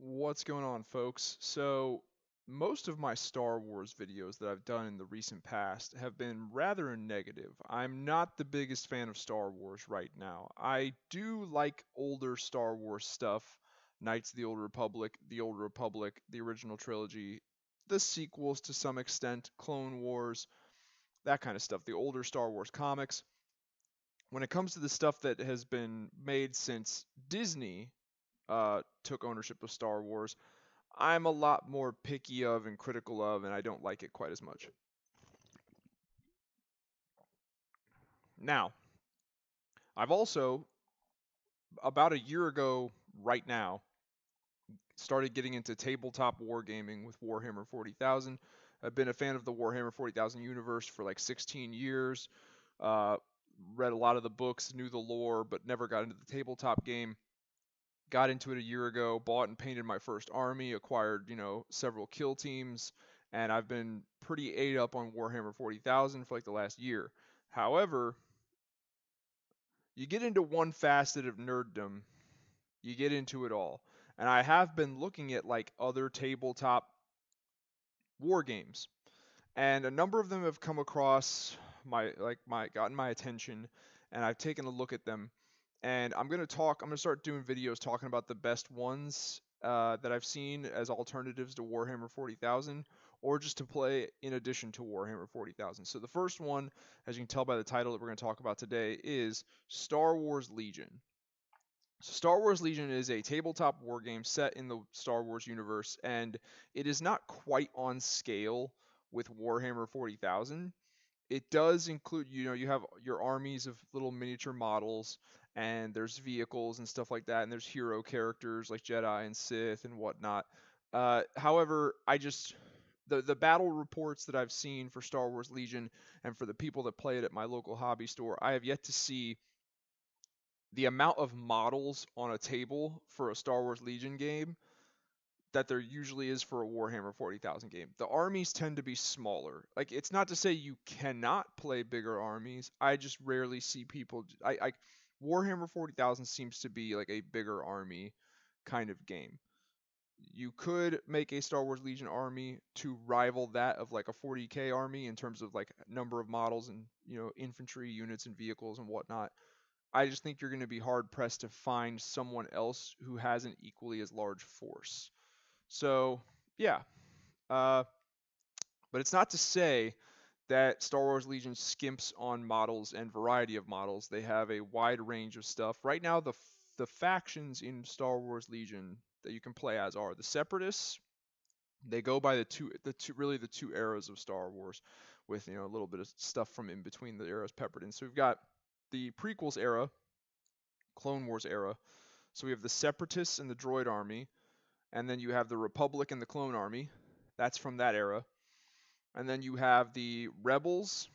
What's going on, folks? So, most of my Star Wars videos that I've done in the recent past have been rather negative. I'm not the biggest fan of Star Wars right now. I do like older Star Wars stuff, Knights of the Old Republic, the original trilogy, the sequels to some extent, Clone Wars, that kind of stuff, the older Star Wars comics. When it comes to the stuff that has been made since Disney took ownership of Star Wars, I'm a lot more picky of and critical of, and I don't like it quite as much. Now, I've also, about a year ago right now, started getting into tabletop wargaming with Warhammer 40,000. I've been a fan of the Warhammer 40,000 universe for like 16 years. Uh, Read a lot of the books, knew the lore, but never got into the tabletop game. Got into it a year ago, bought and painted my first army, acquired, several kill teams, and I've been pretty ate up on Warhammer 40,000 for like the last year. However, you get into one facet of nerddom, you get into it all. And I have been looking at like other tabletop war games, and a number of them have come across my gotten my attention, and I've taken a look at them. And I'm gonna start doing videos talking about the best ones that I've seen as alternatives to Warhammer 40,000, or just to play in addition to Warhammer 40,000. So the first one, as you can tell by the title that we're going to talk about today, is Star Wars Legion. So Star Wars Legion is a tabletop war game set in the Star Wars universe, and it is not quite on scale with Warhammer 40,000. It does include, you have your armies of little miniature models, and there's vehicles and stuff like that, and there's hero characters like Jedi and Sith and whatnot. However, the battle reports that I've seen for Star Wars Legion and for the people that play it at my local hobby store, I have yet to see the amount of models on a table for a Star Wars Legion game that there usually is for a Warhammer 40,000 game. The armies tend to be smaller. Like, it's not to say you cannot play bigger armies. I just rarely see people. Warhammer 40,000 seems to be like a bigger army kind of game. You could make a Star Wars Legion army to rival that of like a 40k army in terms of like number of models and infantry units and vehicles and whatnot. I just think you're going to be hard pressed to find someone else who has an equally as large force. So, yeah. Uh, but it's not to say that Star Wars Legion skimps on models and variety of models. They have a wide range of stuff. Right now, the factions in Star Wars Legion that you can play as are the Separatists. They go by the two eras of Star Wars, with a little bit of stuff from in between the eras peppered in. So we've got the prequels era, Clone Wars era. So we have the Separatists and the Droid Army, and then you have the Republic and the Clone Army. That's from that era. And then you have the Rebels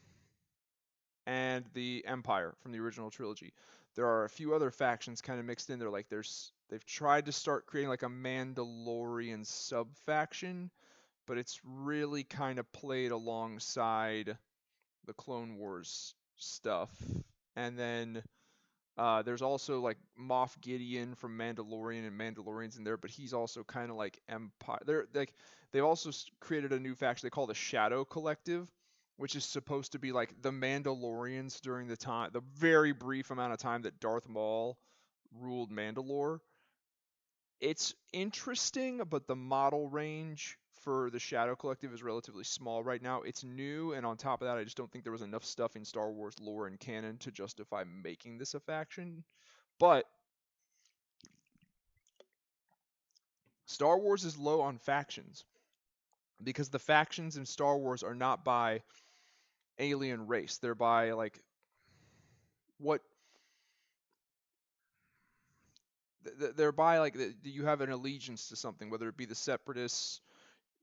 and the Empire from the original trilogy. There are a few other factions kind of mixed in there. Like they've tried to start creating like a Mandalorian sub faction, but it's really kind of played alongside the Clone Wars stuff. And then there's also like Moff Gideon from Mandalorian, and Mandalorian's in there, but he's also kind of like Empire. They've also created a new faction they call the Shadow Collective, which is supposed to be like the Mandalorians during the very brief amount of time that Darth Maul ruled Mandalore. It's interesting, but the model range for the Shadow Collective is relatively small right now. It's new, and on top of that, I just don't think there was enough stuff in Star Wars lore and canon to justify making this a faction. But Star Wars is low on factions because the factions in Star Wars are not by alien race. They're by like what they're by like you have an allegiance to something, whether it be the Separatists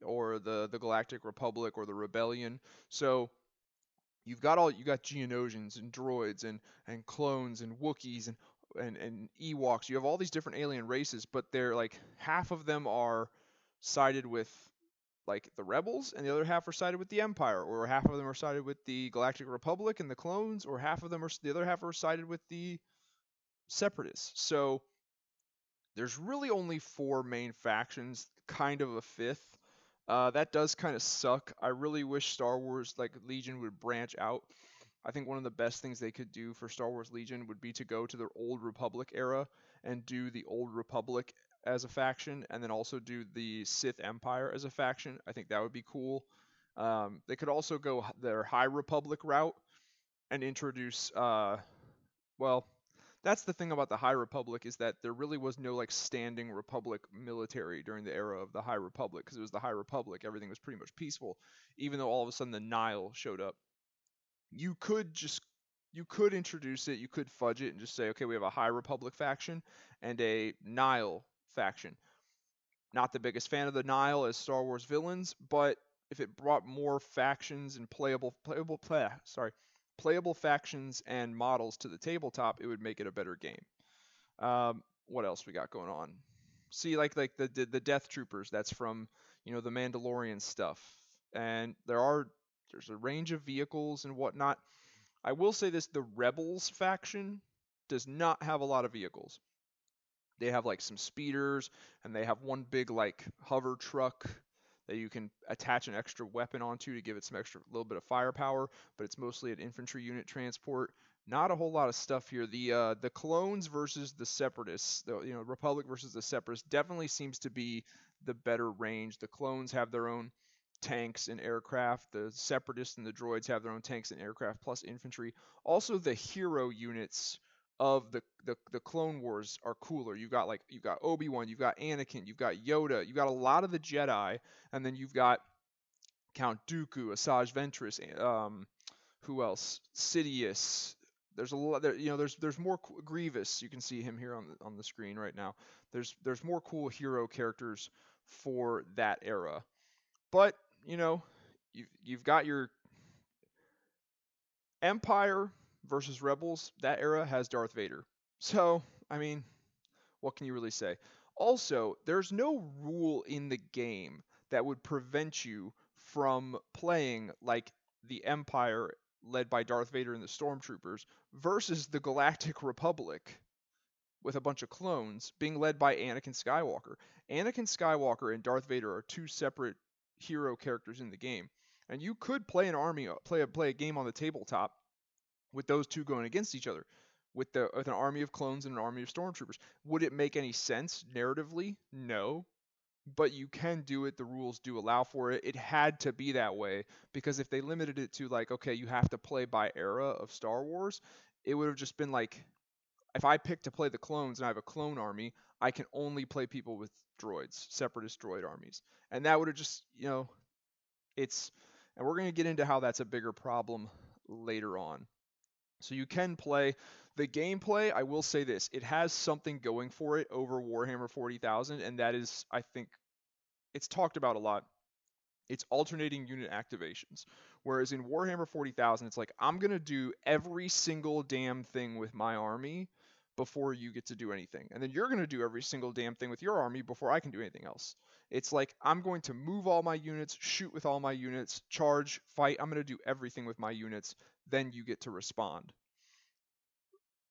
or the Galactic Republic or the Rebellion. So you got Geonosians and droids and clones and Wookiees and Ewoks. You have all these different alien races, but they're like half of them are sided with like the rebels, and the other half are sided with the Empire, or half of them are sided with the Galactic Republic and the clones, or the other half are sided with the Separatists. So There's really only 4 main factions, kind of a fifth. That does kind of suck. I really wish Star Wars like Legion would branch out. I think one of the best things they could do for Star Wars Legion would be to go to their Old Republic era and do the Old Republic as a faction, and then also do the Sith Empire as a faction. I think that would be cool. They could also go their High Republic route and introduce, well, that's the thing about the High Republic, is that there really was no like standing Republic military during the era of the High Republic, because it was the High Republic. Everything was pretty much peaceful, even though all of a sudden the Nile showed up. You could just you could introduce it, you could fudge it and just say, okay, we have a High Republic faction and a Nile faction. Not the biggest fan of the Nile as Star Wars villains, but if it brought more factions and playable factions and models to the tabletop, it would make it a better game. What else we got going on? See, like the Death Troopers. That's from the Mandalorian stuff, and there's a range of vehicles and whatnot. I will say this: the Rebels faction does not have a lot of vehicles. They have like some speeders, and they have one big like hover truck that you can attach an extra weapon onto to give it some extra little bit of firepower, but it's mostly an infantry unit transport. Not a whole lot of stuff here. The clones versus the separatists, the Republic versus the separatists, definitely seems to be the better range. The clones have their own tanks and aircraft. The separatists and the droids have their own tanks and aircraft plus infantry. Also, the hero units of the Clone Wars are cooler. You've got Obi-Wan, you've got Anakin, you've got Yoda, you've got a lot of the Jedi, and then you've got Count Dooku, Asajj Ventress, who else? Sidious. There's a lot there, there's more Grievous. You can see him here on the screen right now. There's more cool hero characters for that era. But, you've got your Empire versus Rebels. That era has Darth Vader. So, I mean, what can you really say? Also, there's no rule in the game that would prevent you from playing like the Empire led by Darth Vader and the Stormtroopers versus the Galactic Republic with a bunch of clones being led by Anakin Skywalker. Anakin Skywalker and Darth Vader are two separate hero characters in the game. And you could play a game on the tabletop with those two going against each other, with an army of clones and an army of stormtroopers. Would it make any sense narratively? No. But you can do it. The rules do allow for it. It had to be that way, because if they limited it to like, okay, you have to play by era of Star Wars, it would have just been like, if I pick to play the clones and I have a clone army, I can only play people with droids, separatist droid armies. And that would have just, and we're going to get into how that's a bigger problem later on. So you can play the gameplay. I will say this: it has something going for it over Warhammer 40,000, and that is, I think, it's talked about a lot. It's alternating unit activations. Whereas in Warhammer 40,000, it's like, I'm going to do every single damn thing with my army before you get to do anything. And then you're going to do every single damn thing with your army before I can do anything else. It's like, I'm going to move all my units, shoot with all my units, charge, fight. I'm going to do everything with my units. Then you get to respond.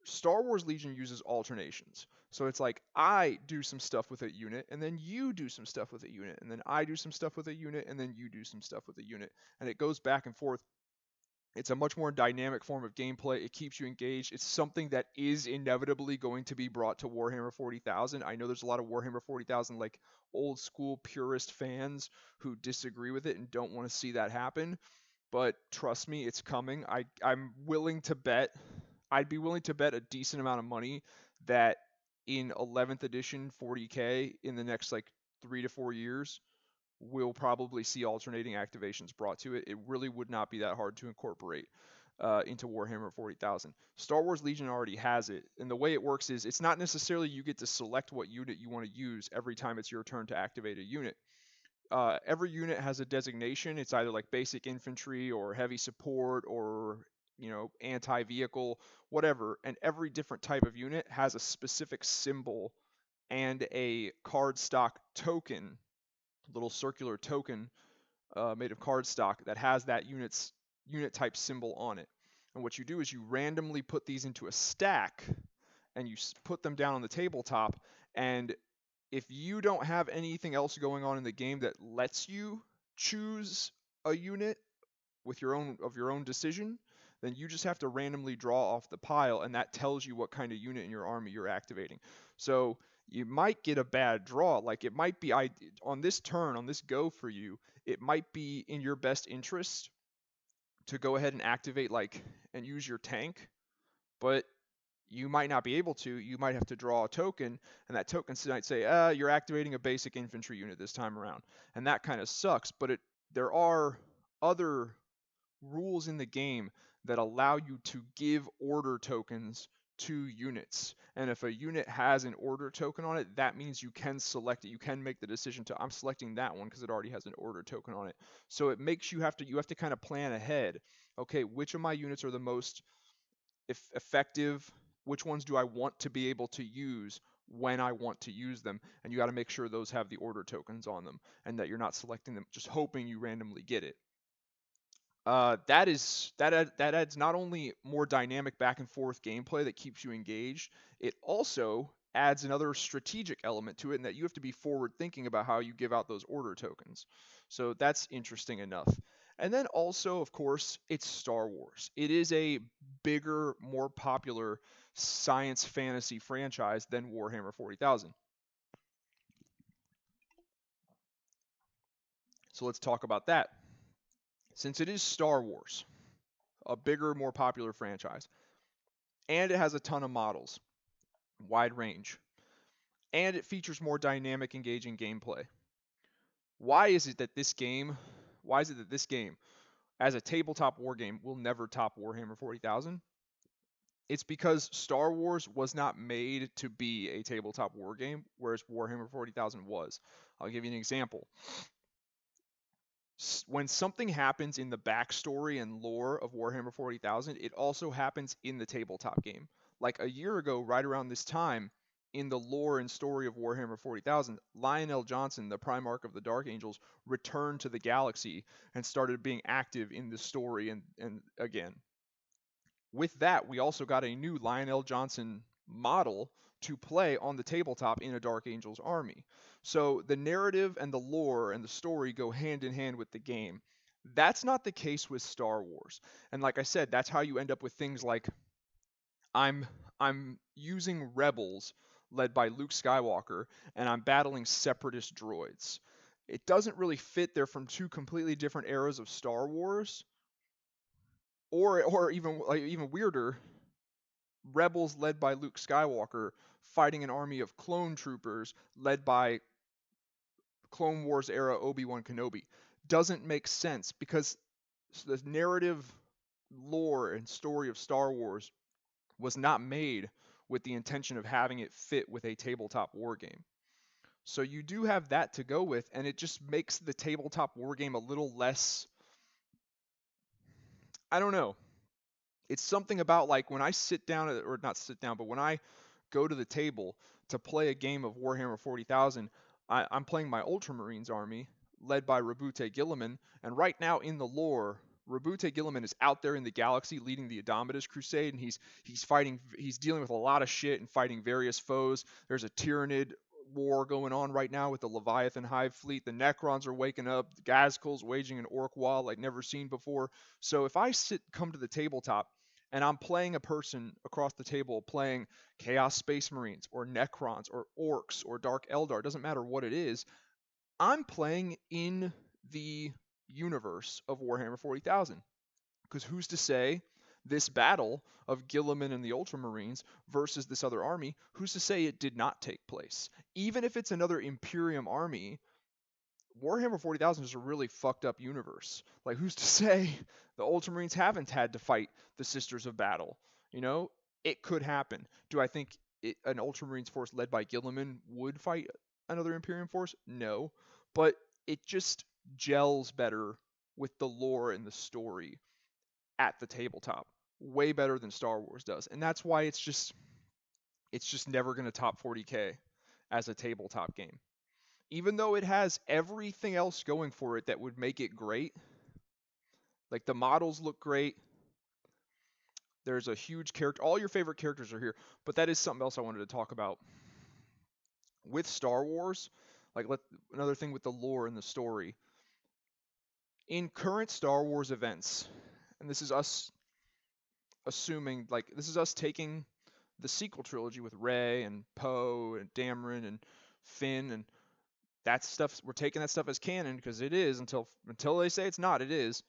Star Wars Legion uses alternations. So it's like, I do some stuff with a unit, and then you do some stuff with a unit, and then I do some stuff with a unit, and then you do some stuff with a unit. And it goes back and forth. It's a much more dynamic form of gameplay. It keeps you engaged. It's something that is inevitably going to be brought to Warhammer 40,000. I know there's a lot of Warhammer 40,000 like old school purist fans who disagree with it and don't want to see that happen. But trust me, it's coming. I'm willing to bet. I'd be willing to bet a decent amount of money that in 11th edition 40K in the next like 3 to 4 years, we'll probably see alternating activations brought to it. It really would not be that hard to incorporate into Warhammer 40,000. Star Wars Legion already has it, and the way it works is it's not necessarily you get to select what unit you want to use every time it's your turn to activate a unit. Every unit has a designation. It's either like basic infantry or heavy support or anti-vehicle, whatever. And every different type of unit has a specific symbol and a card stock token, little circular token made of card stock that has that unit type symbol on it. And what you do is you randomly put these into a stack and you put them down on the tabletop, And if you don't have anything else going on in the game that lets you choose a unit with your own decision, then you just have to randomly draw off the pile, and that tells you what kind of unit in your army you're activating. So you might get a bad draw. Like it might be on this turn, on this go for you, it might be in your best interest to go ahead and activate and use your tank, but you might not be able to. You might have to draw a token, and that token might say, you're activating a basic infantry unit this time around. And that kind of sucks, but there are other rules in the game that allow you to give order tokens to units. And if a unit has an order token on it, that means you can select it. You can make the decision to, I'm selecting that one because it already has an order token on it. So it makes you have to kind of plan ahead. Okay, which of my units are the most effective? Which ones do I want to be able to use when I want to use them? And you got to make sure those have the order tokens on them and that you're not selecting them just hoping you randomly get it. That adds not only more dynamic back and forth gameplay that keeps you engaged, it also adds another strategic element to it, and that you have to be forward thinking about how you give out those order tokens. So that's interesting enough. And then also, of course, it's Star Wars. It is a bigger, more popular science fantasy franchise than Warhammer 40,000. So let's talk about that. Since it is Star Wars, a bigger, more popular franchise, and it has a ton of models, wide range, and it features more dynamic, engaging gameplay. Why is it that this game, as a tabletop war game, will never top Warhammer 40,000? It's because Star Wars was not made to be a tabletop war game, whereas Warhammer 40,000 was. I'll give you an example. When something happens in the backstory and lore of Warhammer 40,000, it also happens in the tabletop game. Like a year ago, right around this time, in the lore and story of Warhammer 40,000, Lionel Johnson, the Primarch of the Dark Angels, returned to the galaxy and started being active in the story and again. With that, we also got a new Lionel Johnson model to play on the tabletop in a Dark Angels army. So the narrative and the lore and the story go hand in hand with the game. That's not the case with Star Wars. And like I said, that's how you end up with things like I'm I'm using rebels led by Luke Skywalker and I'm battling separatist droids. It doesn't really fit. They're from two completely different eras of Star Wars, or even weirder, rebels led by Luke Skywalker fighting an army of clone troopers led by Clone Wars era Obi-Wan Kenobi. Doesn't make sense because the narrative lore and story of Star Wars was not made with the intention of having it fit with a tabletop war game. So you do have that to go with, and it just makes the tabletop war game a little less, I don't know. It's something about like when I sit down, or not sit down, but when I go to the table to play a game of Warhammer 40,000, I'm playing my Ultramarines army led by Rabute Gilliman, and right now in the lore, Rabute Gilliman is out there in the galaxy leading the Indomitus Crusade, and he's dealing with a lot of shit and fighting various foes. There's a Tyranid war going on right now with the Leviathan Hive fleet. The Necrons are waking up. The Gazkul's waging an orc war like never seen before. So if I come to the tabletop and I'm playing a person across the table playing Chaos Space Marines or Necrons or Orcs or Dark Eldar, doesn't matter what it is, I'm playing in the universe of Warhammer 40,000. Because who's to say this battle of Gilliman and the Ultramarines versus this other army, who's to say it did not take place? Even if it's another Imperium army, Warhammer 40,000 is a really fucked up universe. Like, who's to say the Ultramarines haven't had to fight the Sisters of Battle? You know, it could happen. Do I think an Ultramarines force led by Gilliman would fight another Imperium force? No. But it just gels better with the lore and the story at the tabletop. Way better than Star Wars does. And that's why it's just never going to top 40K as a tabletop game. Even though it has everything else going for it that would make it great, like the models look great. There's a huge character. All your favorite characters are here, but that is something else I wanted to talk about. With Star Wars, another thing with the lore and the story. In current Star Wars events, and this is us assuming, like, this is us taking the sequel trilogy with Rey and Poe and Dameron and Finn, and that stuff, we're taking that stuff as canon because it is until they say it's not, it is.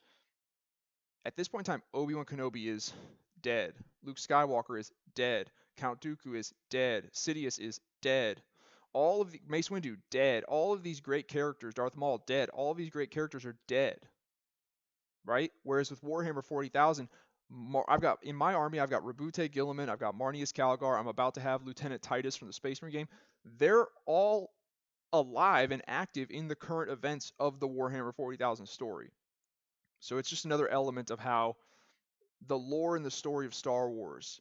At this point in time, Obi-Wan Kenobi is dead. Luke Skywalker is dead. Count Dooku is dead. Sidious is dead. All of the Mace Windu dead. All of these great characters, Darth Maul dead. All of these great characters are dead, right? Whereas with Warhammer 40,000, I've got in my army, I've got Rabute Gilliman, I've got Marnius Calgar, I'm about to have Lieutenant Titus from the Space Marine game. They're all alive and active in the current events of the Warhammer 40,000 story. So it's just another element of how the lore and the story of Star Wars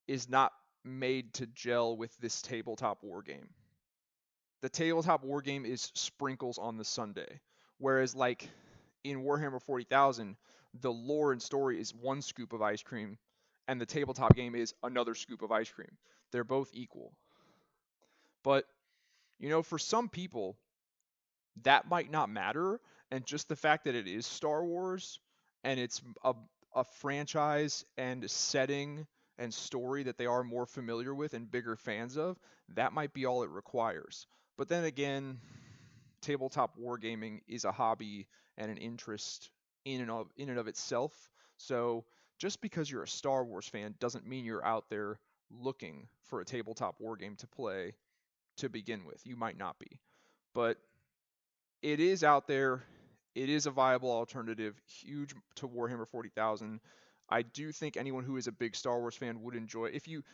is not made to gel with this tabletop war game. The tabletop war game is sprinkles on the sundae, whereas like in Warhammer 40,000, the lore and story is one scoop of ice cream, and the tabletop game is another scoop of ice cream. They're both equal. But, for some people, that might not matter, and just the fact that it is Star Wars and it's a franchise and setting and story that they are more familiar with and bigger fans of, that might be all it requires. But then again, tabletop wargaming is a hobby and an interest in and of itself. So just because you're a Star Wars fan doesn't mean you're out there looking for a tabletop wargame to play to begin with. You might not be. But it is out there. It is a viable alternative, huge to Warhammer 40,000. I do think anyone who is a big Star Wars fan would enjoy. If you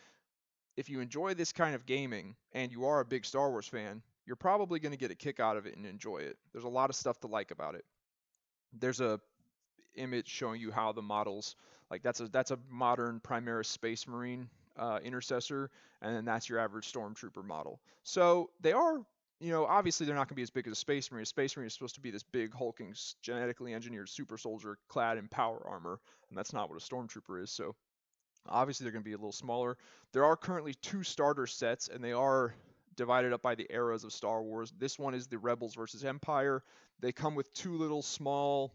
enjoy this kind of gaming and you are a big Star Wars fan, you're probably going to get a kick out of it and enjoy it. There's a lot of stuff to like about it. There's a image showing you how the models, like that's a modern Primaris Space Marine intercessor, and then that's your average Stormtrooper model. So they are, obviously they're not going to be as big as a Space Marine. A Space Marine is supposed to be this big, hulking, genetically engineered super soldier clad in power armor, and that's not what a Stormtrooper is. So obviously they're going to be a little smaller. There are currently 2 starter sets, and they are divided up by the eras of Star Wars. This one is the Rebels versus Empire. They come with 2 little small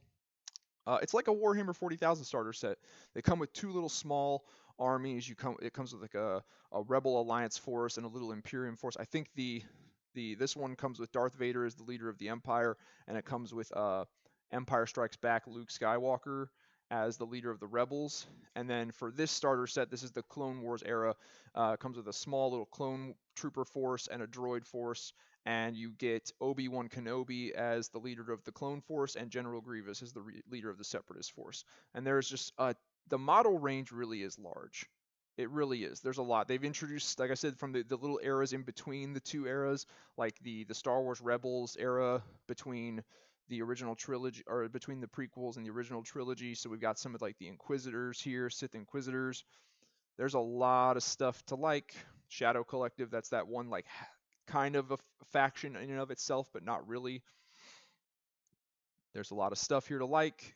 it's like a Warhammer 40,000 starter set. They come with 2 little small armies. It comes with like a Rebel Alliance force and a little Imperium force. I think this one comes with Darth Vader as the leader of the Empire, and it comes with Empire Strikes Back Luke Skywalker as the leader of the Rebels. And then for this starter set, this is the Clone Wars era. It comes with a small little clone trooper force and a droid force, and you get Obi-Wan Kenobi as the leader of the Clone Force and General Grievous as the leader of the Separatist Force. And there's just the model range really is large. It really is. There's a lot. They've introduced, like I said, from the little eras in between the 2 eras, like the Star Wars Rebels era between the original trilogy, or between the prequels and the original trilogy. So we've got some of like the Inquisitors here, Sith Inquisitors. There's a lot of stuff to like. Shadow Collective, that's that one like kind of a faction in and of itself, but not really. There's a lot of stuff here to like.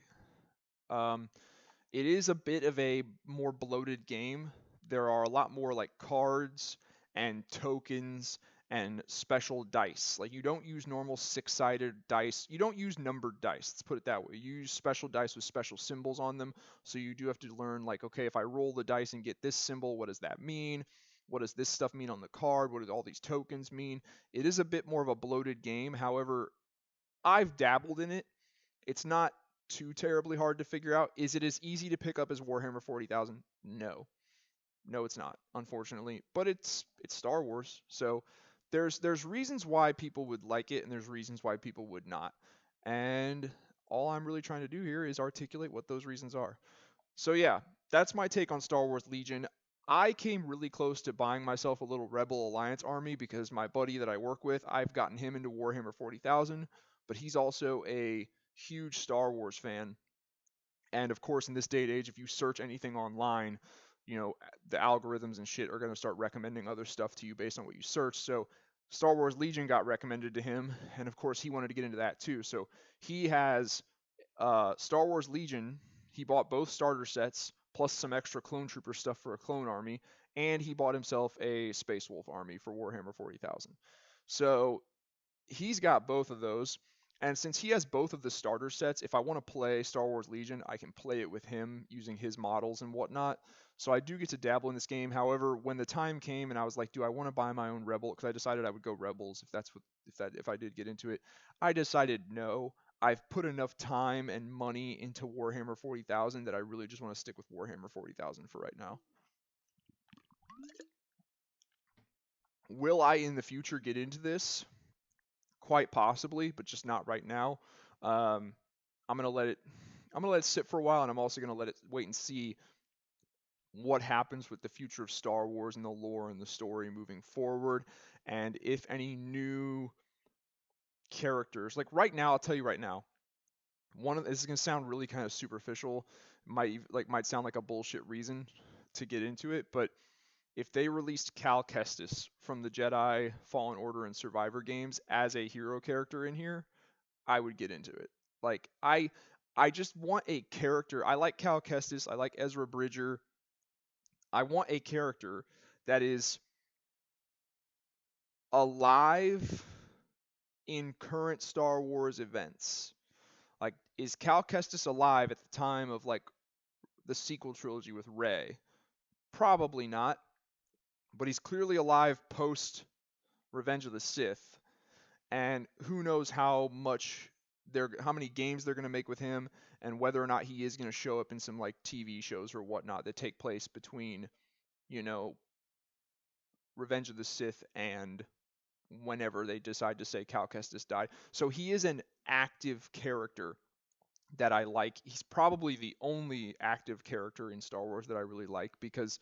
It is a bit of a more bloated game. There are a lot more like cards and tokens and special dice. Like you don't use normal 6-sided dice. You don't use numbered dice. Let's put it that way. You use special dice with special symbols on them. So you do have to learn like, okay, if I roll the dice and get this symbol, what does that mean? What does this stuff mean on the card? What do all these tokens mean? It is a bit more of a bloated game. However, I've dabbled in it. It's not too terribly hard to figure out. Is it as easy to pick up as Warhammer 40,000? No. No, it's not, unfortunately. But it's Star Wars. So there's reasons why people would like it, and there's reasons why people would not. And all I'm really trying to do here is articulate what those reasons are. So yeah, that's my take on Star Wars Legion. I came really close to buying myself a little Rebel Alliance army because my buddy that I work with, I've gotten him into Warhammer 40,000, but he's also a huge Star Wars fan. And of course, in this day and age, if you search anything online, the algorithms and shit are going to start recommending other stuff to you based on what you search. So Star Wars Legion got recommended to him, and of course, he wanted to get into that too. So he has Star Wars Legion. He bought both starter sets plus some extra clone trooper stuff for a clone army, and he bought himself a Space Wolf army for Warhammer 40,000. So he's got both of those. And since he has both of the starter sets, if I want to play Star Wars Legion, I can play it with him using his models and whatnot. So I do get to dabble in this game. However, when the time came and I was like, do I want to buy my own Rebel? Because I decided I would go Rebels if I did get into it. I decided no. I've put enough time and money into Warhammer 40,000 that I really just want to stick with Warhammer 40,000 for right now. Will I in the future get into this? Quite possibly, but just not right now. Um, I'm gonna let it. I'm gonna let it sit for a while, and I'm also gonna let it wait and see what happens with the future of Star Wars and the lore and the story moving forward, and if any new characters. Like right now, I'll tell you right now. This is gonna sound really kind of superficial. Might sound like a bullshit reason to get into it, but if they released Cal Kestis from the Jedi Fallen Order and Survivor games as a hero character in here, I would get into it. Like I just want a character. I like Cal Kestis. I like Ezra Bridger. I want a character that is alive in current Star Wars events. Like, is Cal Kestis alive at the time of like the sequel trilogy with Rey? Probably not, but he's clearly alive post Revenge of the Sith, and who knows how many games they're going to make with him, and whether or not he is going to show up in some like TV shows or whatnot that take place between, you know, Revenge of the Sith and whenever they decide to say Cal Kestis died. So he is an active character that I like. He's probably the only active character in Star Wars that I really like, because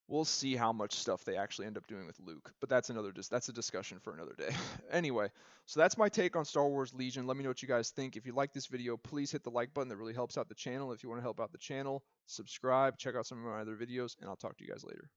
we'll see how much stuff they actually end up doing with Luke, but that's a discussion for another day. Anyway, so that's my take on Star Wars Legion. Let me know what you guys think. If you like this video, please hit the like button. That really helps out the channel. If you want to help out the channel, subscribe, check out some of my other videos, and I'll talk to you guys later.